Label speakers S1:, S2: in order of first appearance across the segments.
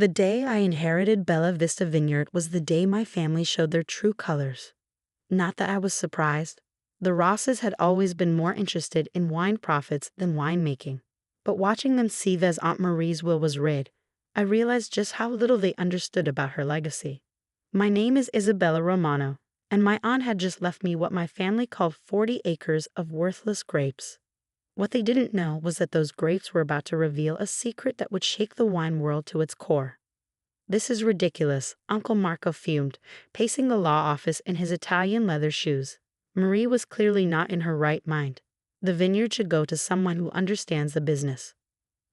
S1: The day I inherited Bella Vista Vineyard was the day my family showed their true colors. Not that I was surprised. The Rosses had always been more interested in wine profits than winemaking. But watching them see as Aunt Marie's will was read, I realized just how little they understood about her legacy. My name is Isabella Romano, and my aunt had just left me what my family called 40 acres of worthless grapes. What they didn't know was that those grapes were about to reveal a secret that would shake the wine world to its core. "This is ridiculous," Uncle Marco fumed, pacing the law office in his Italian leather shoes. Marie was clearly not in her right mind. The vineyard should go to someone who understands the business.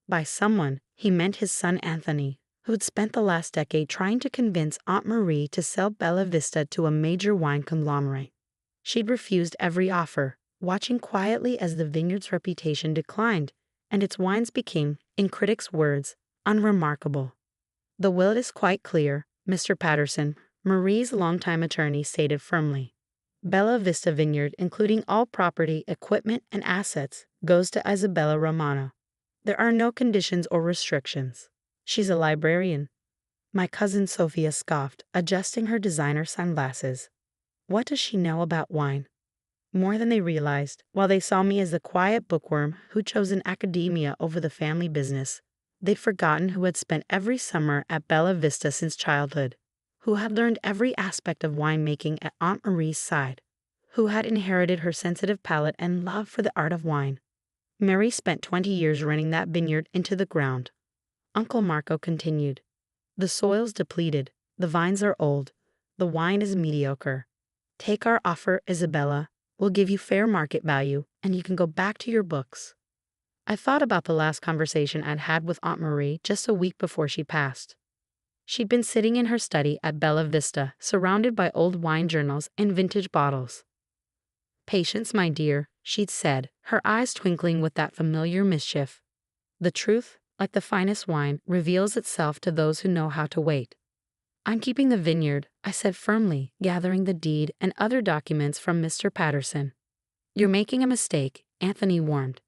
S1: By someone, he meant his son Anthony, who had spent the last decade trying to convince Aunt Marie to sell Bella Vista to a major wine conglomerate. She'd refused every offer, watching quietly as the vineyard's reputation declined, and its wines became, in critics' words, unremarkable. "The will is quite clear, Mr. Patterson," Marie's longtime attorney stated firmly. "Bella Vista Vineyard, including all property, equipment, and assets, goes to Isabella Romano. There are no conditions or restrictions. She's a librarian." My cousin Sophia scoffed, adjusting her designer sunglasses. What does she know about wine? More than they realized, while they saw me as the quiet bookworm who chose an academia over the family business, they'd forgotten who had spent every summer at Bella Vista since childhood, who had learned every aspect of winemaking at Aunt Marie's side, who had inherited her sensitive palate and love for the art of wine. Mary spent 20 years running that vineyard into the ground. Uncle Marco continued. "The soil's depleted, the vines are old, the wine is mediocre. Take our offer, Isabella. We'll give you fair market value, and you can go back to your books." I thought about the last conversation I'd had with Aunt Marie just a week before she passed. She'd been sitting in her study at Bella Vista, surrounded by old wine journals and vintage bottles. "Patience, my dear," she'd said, her eyes twinkling with that familiar mischief. "The truth, like the finest wine, reveals itself to those who know how to wait." "I'm keeping the vineyard," I said firmly, gathering the deed and other documents from Mr. Patterson. "You're making a mistake," Anthony warned.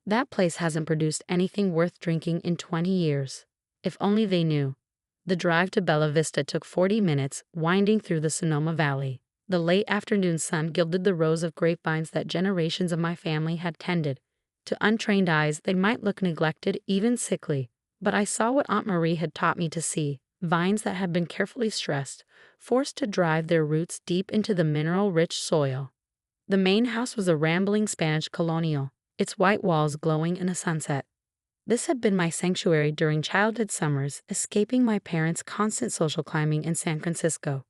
S1: "That place hasn't produced anything worth drinking in 20 years. If only they knew." The drive to Bella Vista took 40 minutes, winding through the Sonoma Valley. The late afternoon sun gilded the rows of grapevines that generations of my family had tended. To untrained eyes, they might look neglected, even sickly, but I saw what Aunt Marie had taught me to see: vines that had been carefully stressed, forced to drive their roots deep into the mineral-rich soil. The main house was a rambling Spanish colonial, its white walls glowing in a sunset. This had been my sanctuary during childhood summers, escaping my parents' constant social climbing in San Francisco.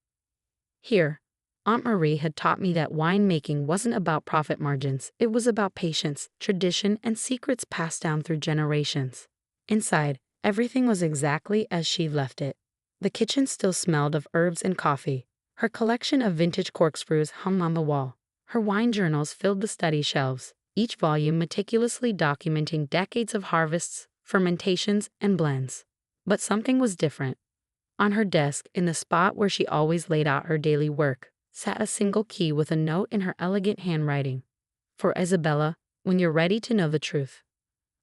S1: Here, Aunt Marie had taught me that winemaking wasn't about profit margins. It was about patience, tradition, and secrets passed down through generations. Inside, everything was exactly as she'd left it. The kitchen still smelled of herbs and coffee. Her collection of vintage corkscrews hung on the wall. Her wine journals filled the study shelves, each volume meticulously documenting decades of harvests, fermentations, and blends. But something was different. On her desk, in the spot where she always laid out her daily work, sat a single key with a note in her elegant handwriting. "For Isabella, when you're ready to know the truth."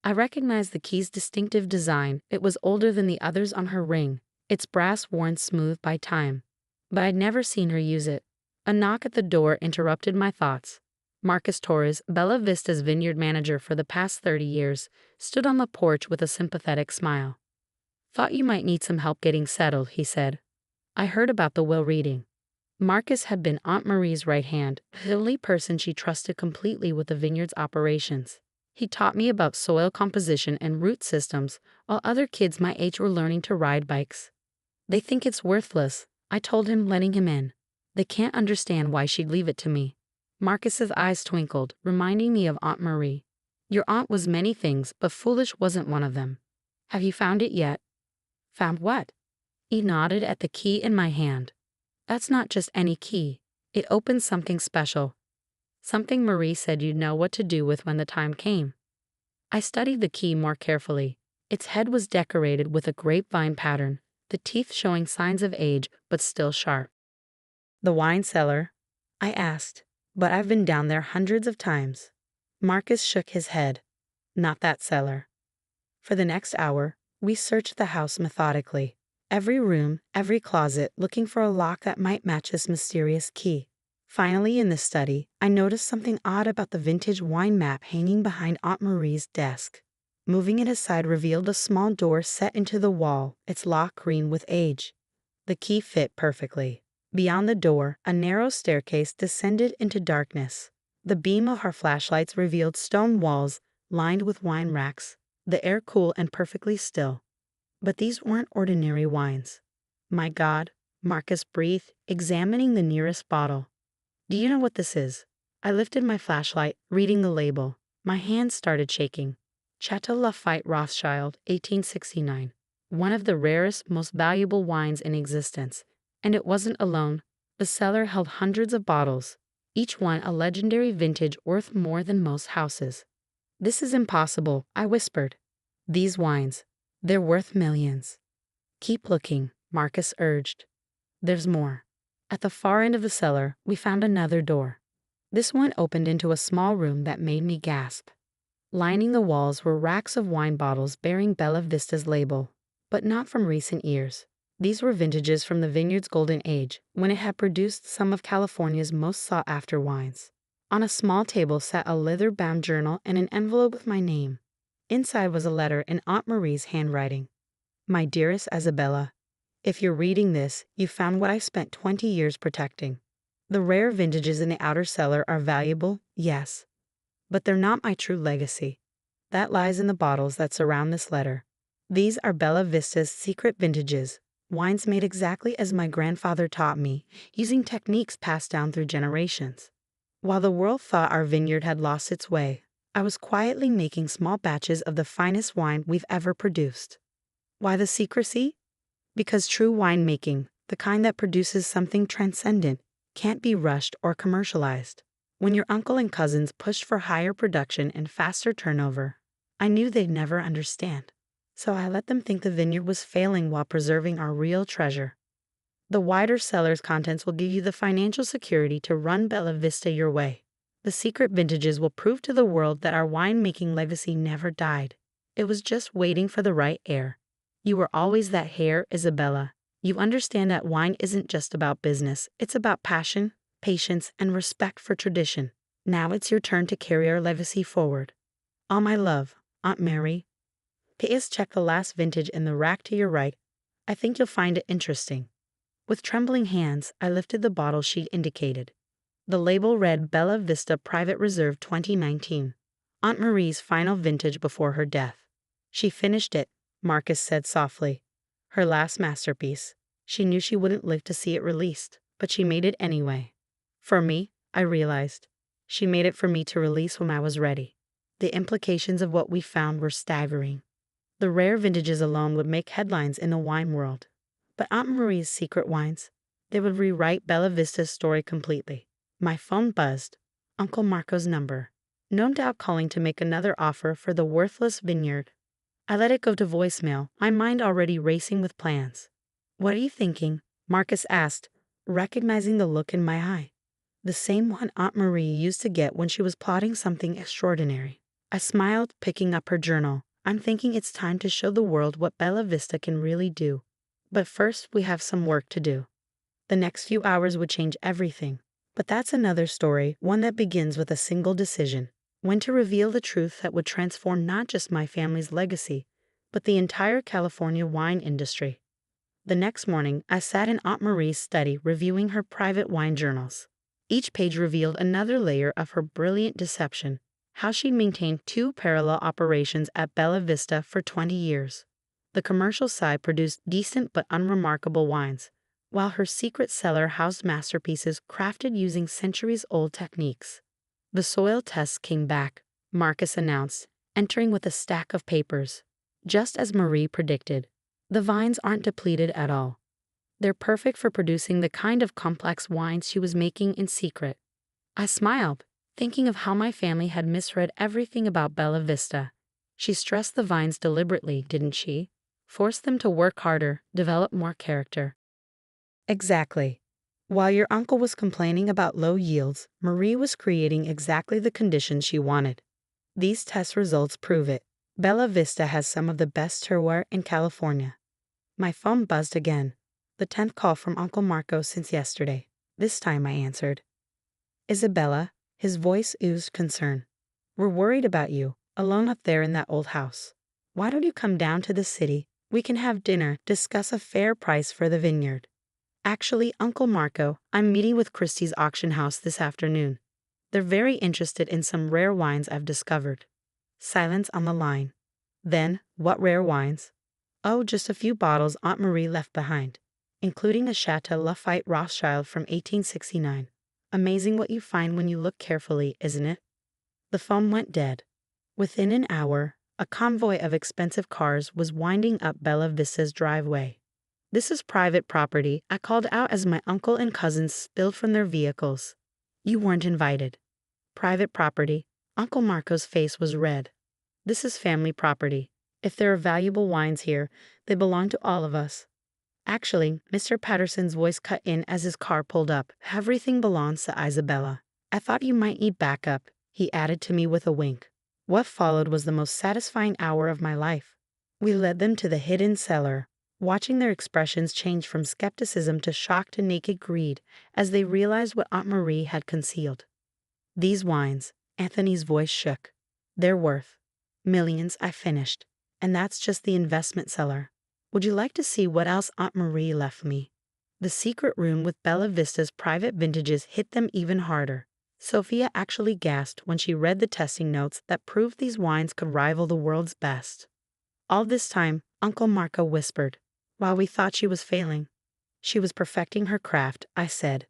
S1: I recognized the key's distinctive design. It was older than the others on her ring, its brass worn smooth by time. But I'd never seen her use it. A knock at the door interrupted my thoughts. Marcus Torres, Bella Vista's vineyard manager for the past 30 years, stood on the porch with a sympathetic smile. "Thought you might need some help getting settled," he said. I heard about the will reading. Marcus had been Aunt Marie's right hand, the only person she trusted completely with the vineyard's operations. He taught me about soil composition and root systems, while other kids my age were learning to ride bikes. "They think it's worthless," I told him, letting him in. "They can't understand why she'd leave it to me." Marcus's eyes twinkled, reminding me of Aunt Marie. "Your aunt was many things, but foolish wasn't one of them. Have you found it yet?" "Found what?" He nodded at the key in my hand. "That's not just any key. It opens something special. Something Marie said you'd know what to do with when the time came." I studied the key more carefully. Its head was decorated with a grapevine pattern, the teeth showing signs of age but still sharp. "The wine cellar?" I asked, "but I've been down there hundreds of times." Marcus shook his head. "Not that cellar." For the next hour, we searched the house methodically. Every room, every closet, looking for a lock that might match this mysterious key. Finally, in the study, I noticed something odd about the vintage wine map hanging behind Aunt Marie's desk. Moving it aside revealed a small door set into the wall, its lock green with age. The key fit perfectly. Beyond the door, a narrow staircase descended into darkness. The beam of our flashlights revealed stone walls lined with wine racks, the air cool and perfectly still. But these weren't ordinary wines. My God, Marcus breathed, examining the nearest bottle. Do you know what this is? I lifted my flashlight, reading the label. My hands started shaking. Chateau Lafite Rothschild, 1869. One of the rarest, most valuable wines in existence. And it wasn't alone. The cellar held hundreds of bottles, each one a legendary vintage worth more than most houses. This is impossible, I whispered. These wines, they're worth millions. Keep looking, Marcus urged. There's more. At the far end of the cellar, we found another door. This one opened into a small room that made me gasp. Lining the walls were racks of wine bottles bearing Bella Vista's label, but not from recent years. These were vintages from the Vineyard's golden age, when it had produced some of California's most sought-after wines. On a small table sat a leather-bound journal and an envelope with my name. Inside was a letter in Aunt Marie's handwriting. My dearest Isabella, if you're reading this, you found what I spent 20 years protecting. The rare vintages in the outer cellar are valuable, yes, but they're not my true legacy. That lies in the bottles that surround this letter. These are Bella Vista's secret vintages, wines made exactly as my grandfather taught me, using techniques passed down through generations. While the world thought our vineyard had lost its way, I was quietly making small batches of the finest wine we've ever produced. Why the secrecy? Because true winemaking, the kind that produces something transcendent, can't be rushed or commercialized. When your uncle and cousins pushed for higher production and faster turnover, I knew they'd never understand. So I let them think the vineyard was failing while preserving our real treasure. The wider cellar's contents will give you the financial security to run Bella Vista your way. The secret vintages will prove to the world that our winemaking legacy never died. It was just waiting for the right heir. You were always that heir, Isabella. You understand that wine isn't just about business. It's about passion, patience, and respect for tradition. Now it's your turn to carry our legacy forward. All my love, Aunt Mary. P.S. Check the last vintage in the rack to your right. I think you'll find it interesting. With trembling hands, I lifted the bottle sheet indicated. The label read Bella Vista Private Reserve 2019. Aunt Marie's final vintage before her death. She finished it, Marcus said softly. Her last masterpiece. She knew she wouldn't live to see it released, but she made it anyway. For me, I realized. She made it for me to release when I was ready. The implications of what we found were staggering. The rare vintages alone would make headlines in the wine world. But Aunt Marie's secret wines, they would rewrite Bella Vista's story completely. My phone buzzed. Uncle Marco's number. No doubt calling to make another offer for the worthless vineyard. I let it go to voicemail, my mind already racing with plans. What are you thinking? Marcus asked, recognizing the look in my eye. The same one Aunt Marie used to get when she was plotting something extraordinary. I smiled, picking up her journal. I'm thinking it's time to show the world what Bella Vista can really do. But first, we have some work to do. The next few hours would change everything. But that's another story, one that begins with a single decision. When to reveal the truth that would transform not just my family's legacy, but the entire California wine industry. The next morning, I sat in Aunt Marie's study reviewing her private wine journals. Each page revealed another layer of her brilliant deception, how she'd maintained two parallel operations at Bella Vista for 20 years. The commercial side produced decent but unremarkable wines, while her secret cellar housed masterpieces crafted using centuries-old techniques. The soil tests came back, Marcus announced, entering with a stack of papers. Just as Marie predicted, the vines aren't depleted at all. They're perfect for producing the kind of complex wines she was making in secret. I smiled, thinking of how my family had misread everything about Bella Vista. She stressed the vines deliberately, didn't she? Forced them to work harder, develop more character. Exactly. While your uncle was complaining about low yields, Marie was creating exactly the conditions she wanted. These test results prove it. Bella Vista has some of the best terroir in California. My phone buzzed again. The 10th call from Uncle Marco since yesterday. This time I answered. Isabella, his voice oozed concern. We're worried about you, alone up there in that old house. Why don't you come down to the city? We can have dinner, discuss a fair price for the vineyard. Actually, Uncle Marco, I'm meeting with Christie's auction house this afternoon. They're very interested in some rare wines I've discovered. Silence on the line. Then, what rare wines? Oh, just a few bottles Aunt Marie left behind, including a Chateau Lafite Rothschild from 1869. Amazing what you find when you look carefully, isn't it? The phone went dead. Within an hour, a convoy of expensive cars was winding up Bella Vista's driveway. This is private property, I called out as my uncle and cousins spilled from their vehicles. You weren't invited. Private property. Uncle Marco's face was red. This is family property. If there are valuable wines here, they belong to all of us. Actually, Mr. Patterson's voice cut in as his car pulled up. Everything belongs to Isabella. I thought you might need backup, he added to me with a wink. What followed was the most satisfying hour of my life. We led them to the hidden cellar, watching their expressions change from skepticism to shock to naked greed as they realized what Aunt Marie had concealed. These wines, Anthony's voice shook. They're worth millions, I finished. And that's just the investment cellar. Would you like to see what else Aunt Marie left me? The secret room with Bella Vista's private vintages hit them even harder. Sophia actually gasped when she read the testing notes that proved these wines could rival the world's best. All this time, Uncle Marco whispered, while we thought she was failing. She was perfecting her craft, I said.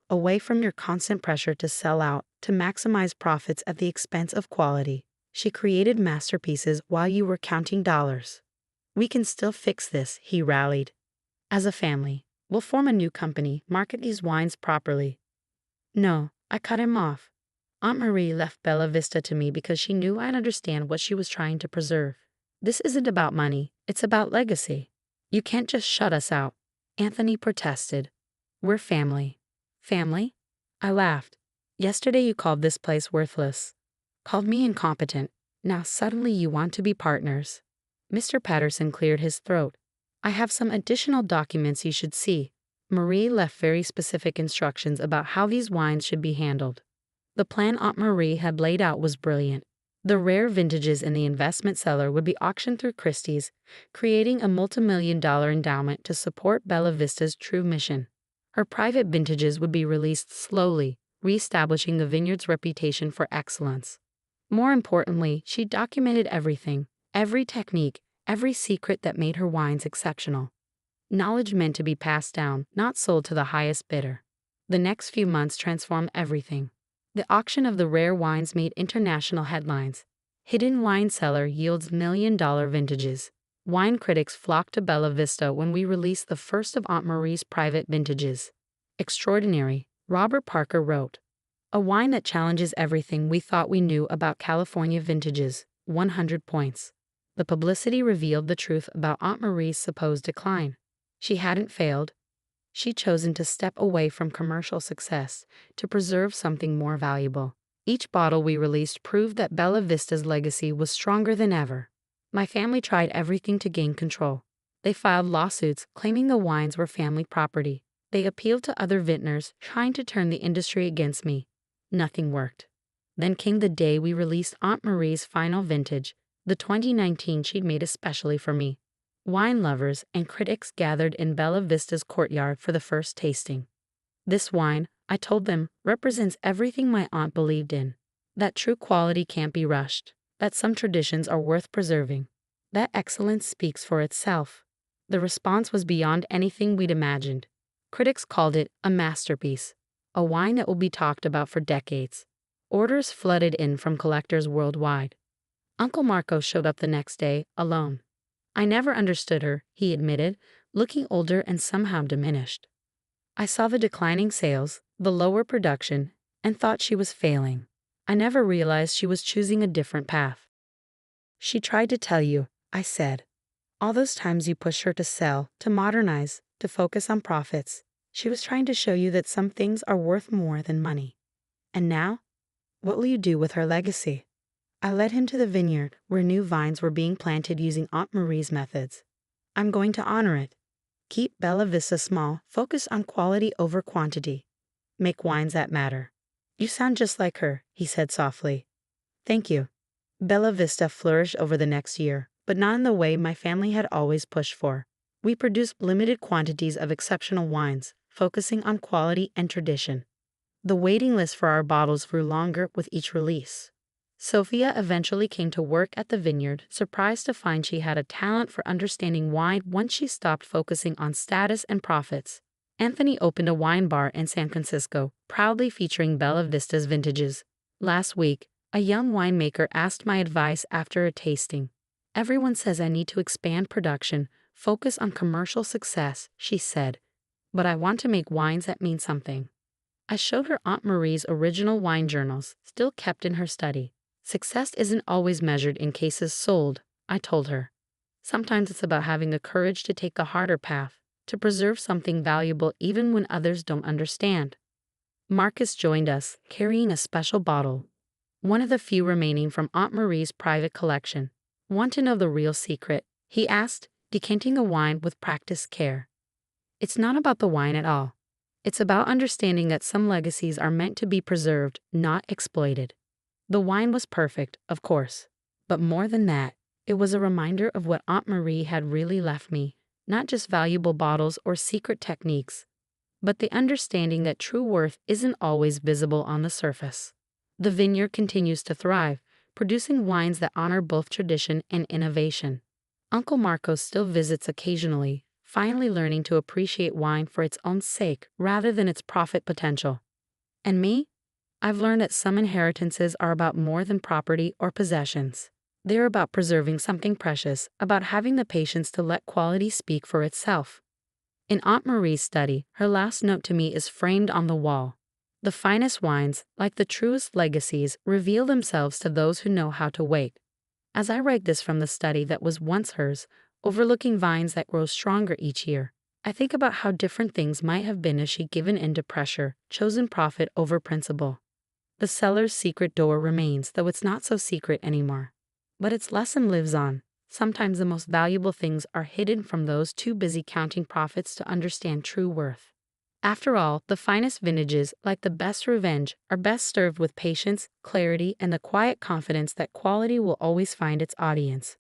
S1: Away from your constant pressure to sell out, to maximize profits at the expense of quality. She created masterpieces while you were counting dollars. We can still fix this, he rallied. As a family, we'll form a new company, market these wines properly. No, I cut him off. Aunt Marie left Bella Vista to me because she knew I'd understand what she was trying to preserve. This isn't about money, it's about legacy. You can't just shut us out. Anthony protested. We're family. Family? I laughed. Yesterday you called this place worthless. Called me incompetent. Now suddenly you want to be partners. Mr. Patterson cleared his throat. I have some additional documents you should see. Marie left very specific instructions about how these wines should be handled. The plan Aunt Marie had laid out was brilliant. The rare vintages in the investment cellar would be auctioned through Christie's, creating a multimillion-dollar endowment to support Bella Vista's true mission. Her private vintages would be released slowly, reestablishing the vineyard's reputation for excellence. More importantly, she documented everything, every technique, every secret that made her wines exceptional. Knowledge meant to be passed down, not sold to the highest bidder. The next few months transformed everything. The auction of the rare wines made international headlines. Hidden wine cellar yields million-dollar vintages. Wine critics flocked to Bella Vista when we released the first of Aunt Marie's private vintages. Extraordinary, Robert Parker wrote. A wine that challenges everything we thought we knew about California vintages, 100 points. The publicity revealed the truth about Aunt Marie's supposed decline. She hadn't failed. She'd chosen to step away from commercial success to preserve something more valuable. Each bottle we released proved that Bella Vista's legacy was stronger than ever. My family tried everything to gain control. They filed lawsuits claiming the wines were family property. They appealed to other vintners, trying to turn the industry against me. Nothing worked. Then came the day we released Aunt Marie's final vintage, the 2019 she'd made especially for me. Wine lovers and critics gathered in Bella Vista's courtyard for the first tasting. This wine, I told them, represents everything my aunt believed in. That true quality can't be rushed. That some traditions are worth preserving. That excellence speaks for itself. The response was beyond anything we'd imagined. Critics called it a masterpiece. A wine that will be talked about for decades. Orders flooded in from collectors worldwide. Uncle Marco showed up the next day, alone. I never understood her, he admitted, looking older and somehow diminished. I saw the declining sales, the lower production, and thought she was failing. I never realized she was choosing a different path. She tried to tell you, I said. All those times you pushed her to sell, to modernize, to focus on profits. She was trying to show you that some things are worth more than money. And now? What will you do with her legacy? I led him to the vineyard, where new vines were being planted using Aunt Marie's methods. I'm going to honor it, Keep Bella Vista small, focus on quality over quantity. Make wines that matter. You sound just like her, he said softly. Thank you. Bella Vista flourished over the next year, but not in the way my family had always pushed for. We produced limited quantities of exceptional wines, focusing on quality and tradition. The waiting list for our bottles grew longer with each release. Sophia eventually came to work at the Vineyard, surprised to find she had a talent for understanding wine once she stopped focusing on status and profits. Anthony opened a wine bar in San Francisco, proudly featuring Bella Vista's vintages. Last week, a young winemaker asked my advice after a tasting. Everyone says I need to expand production, focus on commercial success, she said. But I want to make wines that mean something. I showed her Aunt Marie's original wine journals, still kept in her study. Success isn't always measured in cases sold, I told her. Sometimes it's about having the courage to take the harder path, to preserve something valuable even when others don't understand. Marcus joined us, carrying a special bottle, one of the few remaining from Aunt Marie's private collection. Want to know the real secret? He asked, decanting a wine with practiced care. It's not about the wine at all. It's about understanding that some legacies are meant to be preserved, not exploited. The wine was perfect, of course. But more than that, it was a reminder of what Aunt Marie had really left me, not just valuable bottles or secret techniques, but the understanding that true worth isn't always visible on the surface. The vineyard continues to thrive, producing wines that honor both tradition and innovation. Uncle Marcos still visits occasionally, finally learning to appreciate wine for its own sake rather than its profit potential. And me? I've learned that some inheritances are about more than property or possessions. They're about preserving something precious, about having the patience to let quality speak for itself. In Aunt Marie's study, her last note to me is framed on the wall. The finest wines, like the truest legacies, reveal themselves to those who know how to wait. As I write this from the study that was once hers, overlooking vines that grow stronger each year, I think about how different things might have been if she'd given in to pressure, chosen profit over principle. The cellar's secret door remains, though it's not so secret anymore. But its lesson lives on. Sometimes the most valuable things are hidden from those too busy counting profits to understand true worth. After all, the finest vintages, like the best revenge, are best served with patience, clarity, and the quiet confidence that quality will always find its audience.